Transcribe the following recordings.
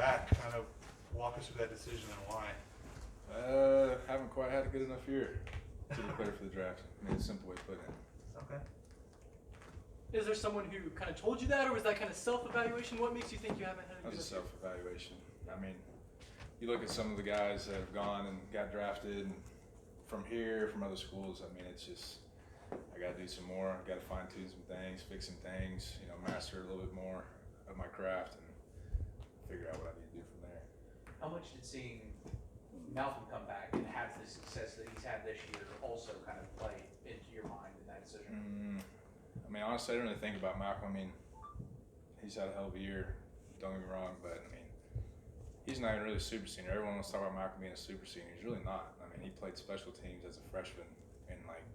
bat, kind of walk us through that decision and why. Haven't quite had a good enough year to declare for the draft. I mean, it's a simple way of putting it. Okay. Is there someone who kind of told you that, or was that kind of self-evaluation? What makes you think you haven't had a That good was a enough year? self-evaluation. I mean, you look at some of the guys that have gone and got drafted and from here, from other schools. I mean, it's just, I got to do some more. I got to fine tune some things, fix some things, you know, master a little bit more of my craft and figure out what I need to do from there. How much did seeing Malcolm come back and have the success that he's had this year also kind of play into your mind in that decision? I mean, honestly, I didn't really think about Malcolm. I mean, he's had a hell of a year. Don't get me wrong, but I mean, he's not even really a super senior. Everyone wants to talk about Malcolm being a super senior. He's really not. I mean, he played special teams as a freshman in like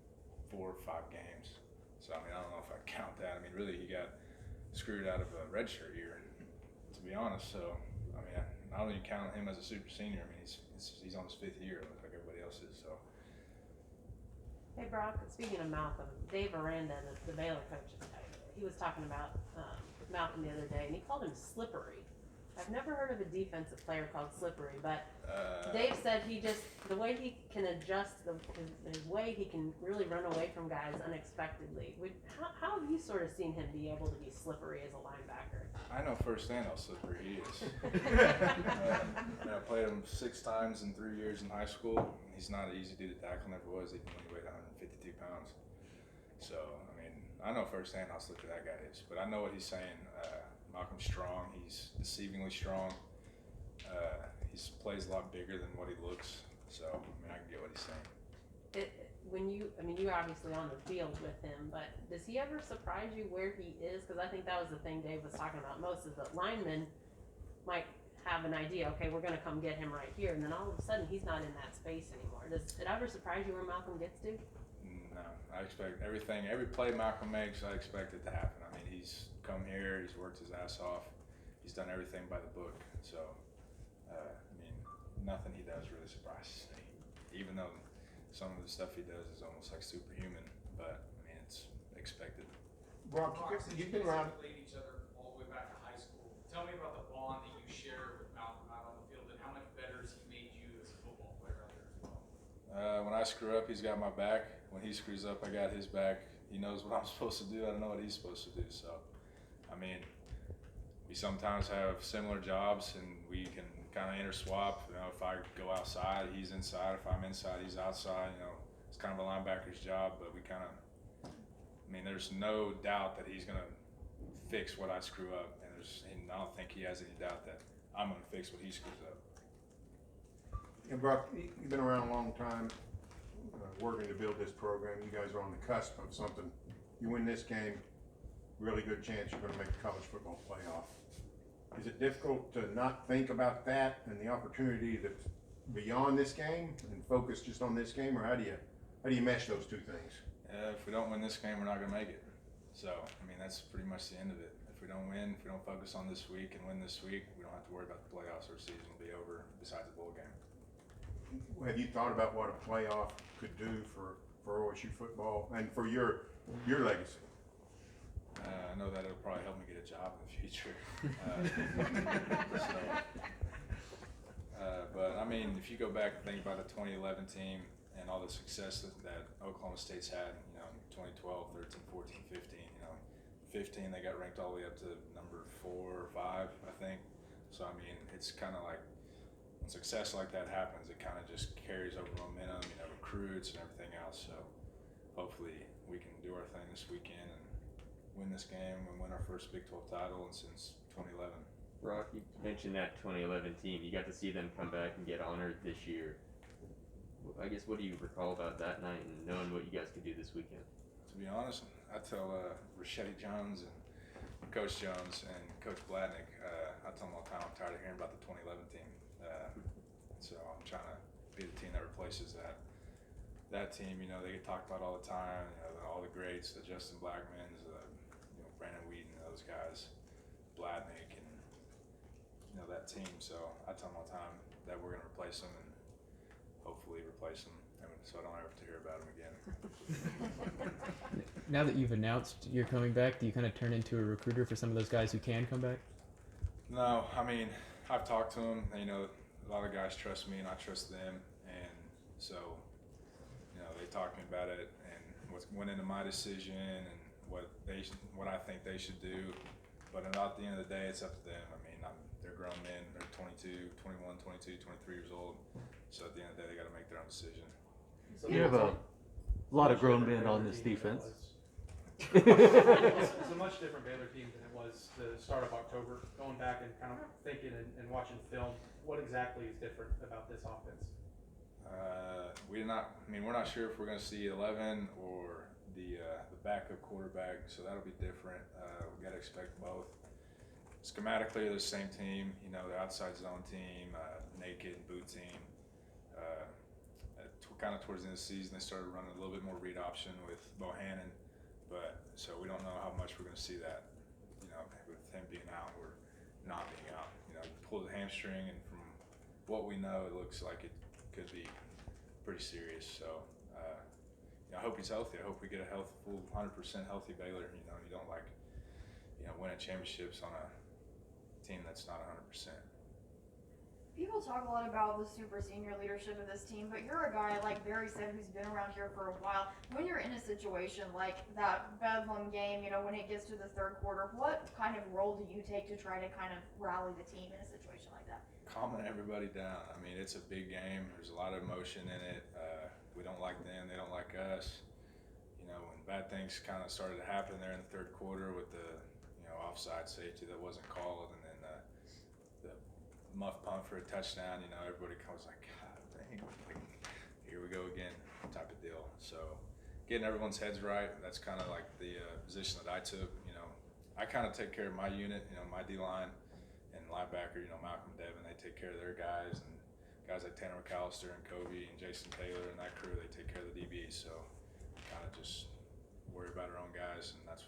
4 or 5 games. So I mean, I don't know if I count that. I mean, really, he got screwed out of a redshirt year, to be honest. So I mean, I don't even count him as a super senior. I mean, he's on his 5th year, like everybody else is. So. Hey Brock, speaking of Malcolm, Dave Aranda, the Baylor coach, he was talking about Malcolm the other day, and he called him slippery. I've never heard of a defensive player called slippery, but Dave said the way he can adjust, his way he can really run away from guys unexpectedly. How have you sort of seen him be able to be slippery as a linebacker? I know firsthand how slippery he is. I played him 6 times in 3 years in high school. He's not an easy dude to tackle, never was, even when he weighed 152 pounds. So, I mean, I know firsthand how slippery that guy is, but I know what he's saying. Malcolm's strong, he's deceivingly strong. He plays a lot bigger than what he looks, so, I mean, I can get what he's saying. You're obviously on the field with him, but does he ever surprise you where he is? Because I think that was the thing Dave was talking about most, is that linemen might have an idea, okay, we're going to come get him right here, and then all of a sudden he's not in that space anymore. Does it ever surprise you where Malcolm gets to? No, I expect everything, every play Malcolm makes, I expect it to happen. I mean, he's come here, he's worked his ass off, he's done everything by the book, so, I mean, nothing he does really surprises me, even though some of the stuff he does is almost like superhuman, but, I mean, it's expected. Brock, you've been around. Played each other all the way back to high school. Tell me about the bond that you share with Malcolm out on the field, and how much better has he made you as a football player out there as well? When I screw up, he's got my back. When he screws up, I got his back. He knows what I'm supposed to do. I know what he's supposed to do. So, I mean, we sometimes have similar jobs, and we can kind of interswap. You know, if I go outside, he's inside. If I'm inside, he's outside. You know, it's kind of a linebacker's job, but we kind of, I mean, there's no doubt that he's going to fix what I screw up, and I don't think he has any doubt that I'm going to fix what he screws up. And Brock, you've been around a long time, working to build this program. You guys are on the cusp of something. You win this game, really good chance you're going to make the college football playoff. Is it difficult to not think about that and the opportunity that's beyond this game and focus just on this game, or how do you mesh those two things? If we don't win this game, we're not going to make it. So, I mean, that's pretty much the end of it. If we don't win, if we don't focus on this week and win this week, we don't have to worry about the playoffs. Our season will be over besides the bowl game. Have you thought about what a playoff could do for OSU football and for your legacy? I know that it'll probably help me get a job in the future. But, I mean, if you go back and think about the 2011 team and all the success that Oklahoma State's had, you know, 2012, 13, 14, 15, you know, 15 they got ranked all the way up to number 4 or 5, I think. So, I mean, it's kind of like, when success like that happens, it kind of just carries over momentum, you know, recruits and everything else. So hopefully we can do our thing this weekend and win this game and win our first Big 12 title since 2011. Brock, you mentioned that 2011 team. You got to see them come back and get honored this year. I guess, what do you recall about that night and knowing what you guys could do this weekend? To be honest, I tell Rashedi Jones and Coach Jones and Coach Bladnick, I tell them all the time I'm tired of hearing about the 2011 team. So I'm trying to be the team that replaces that team. You know, they get talked about all the time. You know, all the greats, the Justin Blackmans, you know, Brandon Wheaton, those guys, Bladnick, and you know that team. So I tell them all the time that we're going to replace them and hopefully replace them, so I don't ever have to hear about them again. Now that you've announced you're coming back, do you kind of turn into a recruiter for some of those guys who can come back? No, I mean, I've talked to them. You know, a lot of guys trust me, and I trust them, and so you know they talked to me about it and what went into my decision and what I think they should do. But at the end of the day, it's up to them. I mean, they're grown men. They're 22, 21, 22, 23 years old. So at the end of the day, they got to make their own decision. So You have a lot of grown men on this defense. It's a much different Baylor team than it was the start of October. Going back and kind of thinking and watching film, what exactly is different about this offense? We're not sure if we're going to see 11 or the backup quarterback, so that'll be different. We got to expect both. Schematically, they're the same team. You know, the outside zone team, naked boot team. Kind of towards the end of the season, they started running a little bit more read option with Bohannon, but so we don't know how much we're going to see that. You know, with him being out or not being out. You know, he pulled a hamstring, and from what we know, it looks like it could be pretty serious. So, I hope he's healthy. I hope we get a full 100% healthy Baylor. You know, you don't like, winning championships on a team that's not 100%. People talk a lot about the super senior leadership of this team, but you're a guy, like Barry said, who's been around here for a while. When you're in a situation like that Bedlam game, when it gets to the third quarter, what kind of role do you take to try to kind of rally the team in a situation like that? Calming everybody down. I mean, it's a big game. There's a lot of emotion in it. We don't like them. They don't like us. When bad things kind of started to happen there in the third quarter with the, offside safety that wasn't called, and then the muff punt for a touchdown, everybody was like, God dang, like, here we go again, type of deal. So getting everyone's heads right, that's kind of like the position that I took. I kind of take care of my unit, my D-line and linebacker, Malcolm Devin, they take care of their guys, and guys like Tanner McAllister and Kobe and Jason Taylor and that crew, they take care of the DBs. So kind of just worry about our own guys, and that's